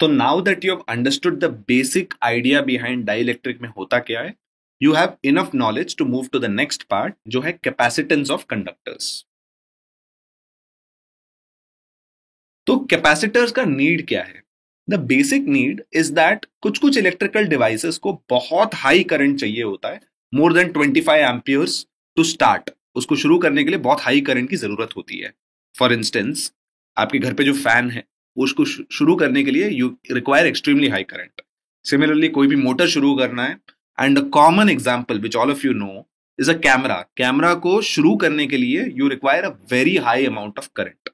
तो now that you have understood the basic idea behind dielectric में होता क्या है, you have enough knowledge to move to the next part, जो है कैपेसिटेंस ऑफ कंडक्टर्स। तो कैपेसिटर्स का नीड क्या है? The basic need is that कुछ कुछ इलेक्ट्रिकल डिवाइसेस को बहुत हाई करंट चाहिए होता है, more than 25 amperes to start. उसको शुरू करने के लिए बहुत हाई करंट की जरूरत होती है। फॉर इंस्टेंस, आपके घर पे जो फैन है उसको शुरू करने के लिए you require extremely high current. Similarly कोई भी मोटर शुरू करना है, and a common example which all of you know is a camera. Camera को शुरू करने के लिए you require a very high amount of current.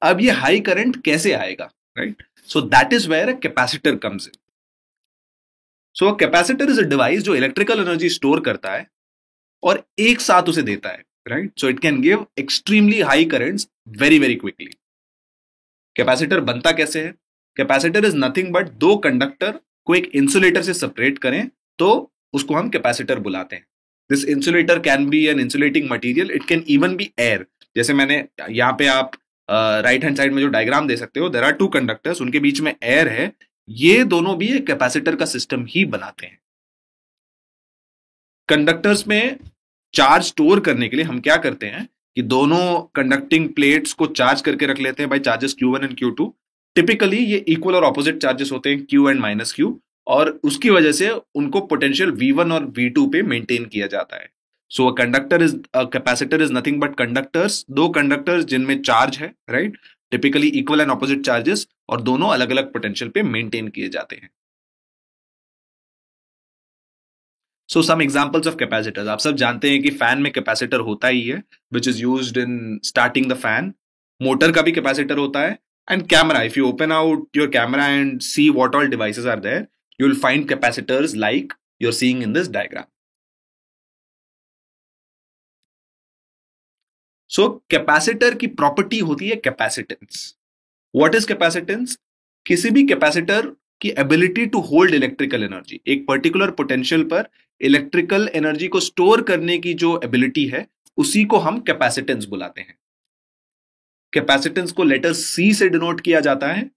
अब ये हाई करंट कैसे आएगा, right? So that is where a capacitor comes in. So a capacitor is a device जो इलेक्ट्रिकल एनर्जी स्टोर करता है और एक साथ उसे देता है, right? So it can give extremely high currents very very quickly. Capacitor बनता कैसे है? कैपेसिटर इज नथिंग बट दो कंडक्टर को एक इंसुलेटर से सेपरेट करें तो उसको हम कैपेसिटर बुलाते हैं। This insulator can be an insulating material, it can even be air. जैसे मैंने यहाँ पे आप राइट हैंड साइड में जो डायग्राम दे सकते हो, देयर आर टू कंडक्टर्स, उनके बीच में एयर है। ये दोनों भी एक कैपेसिटर का सिस्टम ही बनाते हैं। कंडक्टर्स में चार्ज स्टोर करने के लिए हम क्या करते हैं कि दोनों कंडक्टिंग प्लेट्स को चार्ज करके रख लेते हैं by charges Q1 and Q2। Typically ये इक्वल और ऑपोजिट चार्जेस होते हैं, Q एंड माइनस Q, और उसकी वजह से उनको पोटेंशियल V1 और V2 पे मेंटेन किया जाता है। So a conductor is a capacitor is nothing but conductors, दो कंडक्टर्स जिनमें चार्ज है, right? Typically equal and opposite charges, और दोनों अलग अलग पोटेंशियल पे मेंटेन किए जाते हैं। सो सम एग्जांपल्स ऑफ कैपेसिटर्स, आप सब जानते हैं कि फैन में कैपेसिटर होता ही है, which is used in starting the fan. Motor का भी कैपेसिटर होता है। And camera, if you open out your camera and see what all devices are there, you will find capacitors like you are seeing in this diagram. So capacitor की property होती है capacitance. What is capacitance? किसी भी capacitor की ability to hold electrical energy, एक particular potential पर electrical energy को store करने की जो एबिलिटी है, उसी को हम कैपेसिटेंस बुलाते हैं। कैपेसिटेंस को लेटर C से डिनोट किया जाता है।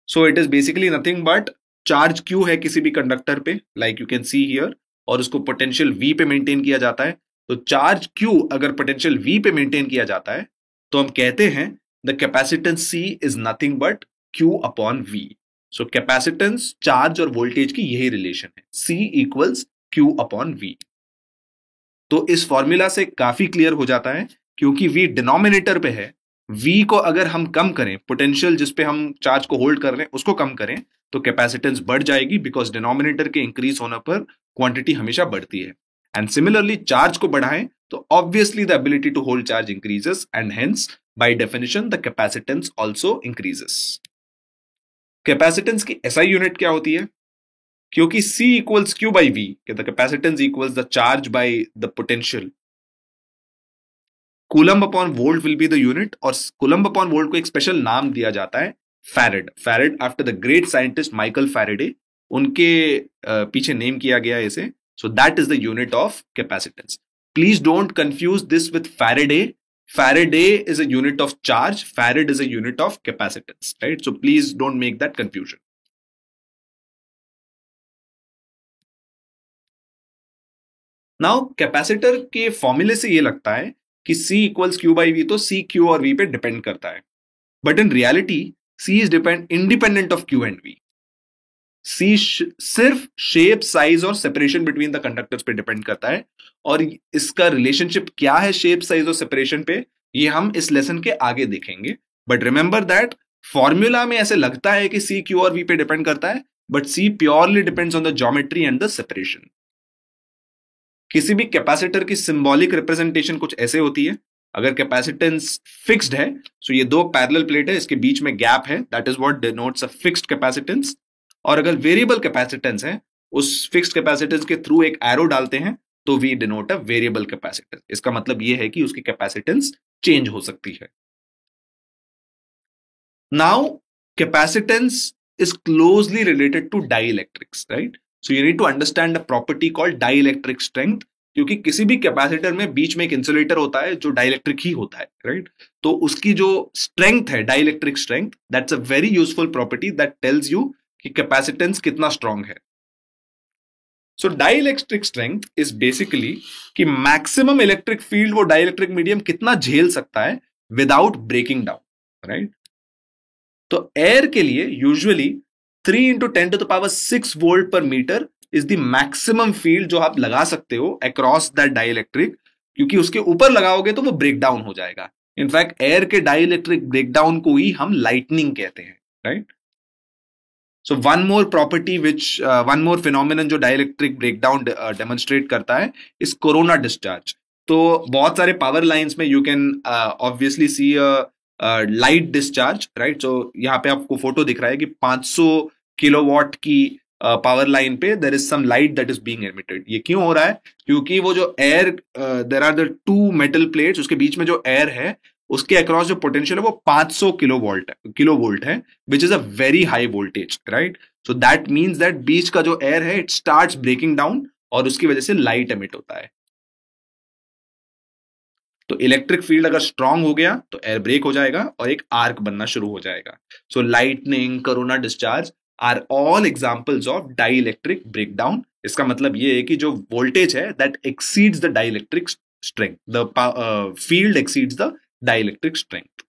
So it is basically nothing but charge Q है किसी भी कंडक्टर पे, like you can see here, और उसको पोटेंशियल V पे मेंटेन किया जाता है। तो चार्ज Q अगर पोटेंशियल V पे मेंटेन किया जाता है तो हम कहते हैं the capacitance C is nothing but Q upon V। So capacitance, charge और वोल्टेज की यही रिलेशन है, C equals Q upon V। तो इस फॉर्मूला से काफी क्लियर हो जाता है, क्योंकि V डिनोमिनेटर पे है, V को अगर हम कम करें, पोटेंशियल जिस पे हम चार्ज को होल्ड कर रहे हैं उसको कम करें, तो कैपेसिटेंस बढ़ जाएगी, बिकॉज डिनोमिनेटर के इंक्रीज होने पर क्वांटिटी हमेशा बढ़ती है। एंड सिमिलरली चार्ज को बढ़ाएं तो obviously the ability to hold charge increases, and hence by definition the capacitance also increases. Capacitance की SI यूनिट क्या होती है? क्योंकि C equals Q by V, the capacitance equals the charge by the potential, coulomb upon volt will be the unit, और coulomb upon volt को एक special नाम दिया जाता है, farad. Farad after the great scientist Michael Faraday, उनके पीछे name किया गया इसे। So that is the unit of capacitance. Please don't confuse this with Faraday. Faraday is a unit of charge, farad is a unit of capacitance, right? So please don't make that confusion. Now capacitor के फॉर्मूले से ये लगता है कि C equals Q by V, तो C Q और V पे डिपेंड करता है, but in reality C is independent of Q and V। C सिर्फ शेप, साइज और सेपरेशन बिटवीन द कंडक्टर्स पे डिपेंड करता है, और इसका रिलेशनशिप क्या है शेप, साइज और सेपरेशन पे, ये हम इस लेसन के आगे देखेंगे। बट रिमेंबर दैट फॉर्मूला में ऐसे लगता है कि C Q और V पे डिपेंड करता है, but C purely depends on the geometry and the separation. किसी भी कैपेसिटर की सिंबॉलिक रिप्रेजेंटेशन कुछ ऐसे होती है। अगर कैपेसिटेंस फिक्स्ड है, सो ये दो पैरेलल प्लेट है, इसके बीच में गैप है, that is what denotes a fixed capacitance. और अगर वेरिएबल कैपेसिटेंस है, उस फिक्स्ड कैपेसिटेंस के थ्रू एक एरो डालते हैं, तो we denote a variable capacitance. इसका मतलब ये है कि उसकी कैपेसिटेंस चेंज हो सकती है। Now capacitance is closely related to dielectrics, right? So you need to understand a property called dielectric strength, क्योंकि किसी भी कैपेसिटर में बीच में एक इंसुलेटर होता है जो डाइलेक्ट्रिक ही होता है, राइट? तो उसकी जो स्ट्रेंथ है, dielectric strength, that's a very useful property that tells you कि कैपेसिटेंस कितना स्ट्रांग है. So dielectric strength is basically कि मैक्सिमम इलेक्ट्रिक फील्ड वो डाइलेक्ट्रिक मीडियम कितना झेल सकता है विदाउट ब्रेकिंग डाउन, राइट? तो एयर के लिए usually 3 × 10⁶ volt per metre is the maximum field जो आप लगा सकते हो अक्रॉस दैट डाइलेक्ट्रिक, क्योंकि उसके ऊपर लगाओगे तो वो ब्रेक डाउन हो जाएगा. इनफैक्ट एयर के डाइलेक्ट्रिक ब्रेकडाउन को ही हम लाइटनिंग कहते हैं, right? So one more phenomenon जो डाइलेक्ट्रिक ब्रेकडाउन डेमोन्स्ट्रेट करता है इज कोरोना डिस्चार्ज. तो बहुत सारे पावर लाइंस में you can obviously see light discharge, right? So यहाँ पे आपको फोटो दिख रहा है कि 500 किलोवाट की पावर लाइन पे there is some light that is being emitted. ये क्यों हो रहा है? क्योंकि वो जो air, there are the two metal plates, उसके बीच में जो एयर है उसके अक्रॉस जो पोटेंशियल है वो 500 किलोवोल्ट है, which is a very high voltage, right? So that means that बीच का जो एयर है इट स्टार्ट्स ब्रेकिंग डाउन और उसकी वजह से लाइट एमिट होता है. तो इलेक्ट्रिक फील्ड अगर स्ट्रांग हो गया तो एयर ब्रेक हो जाएगा और एक आर्क बनना शुरू हो जाएगा. So lightning, corona discharge are all examples of dielectric breakdown. इसका मतलब ये है कि जो वोल्टेज है that exceeds the dielectric strength, the field exceeds the dielectric strength.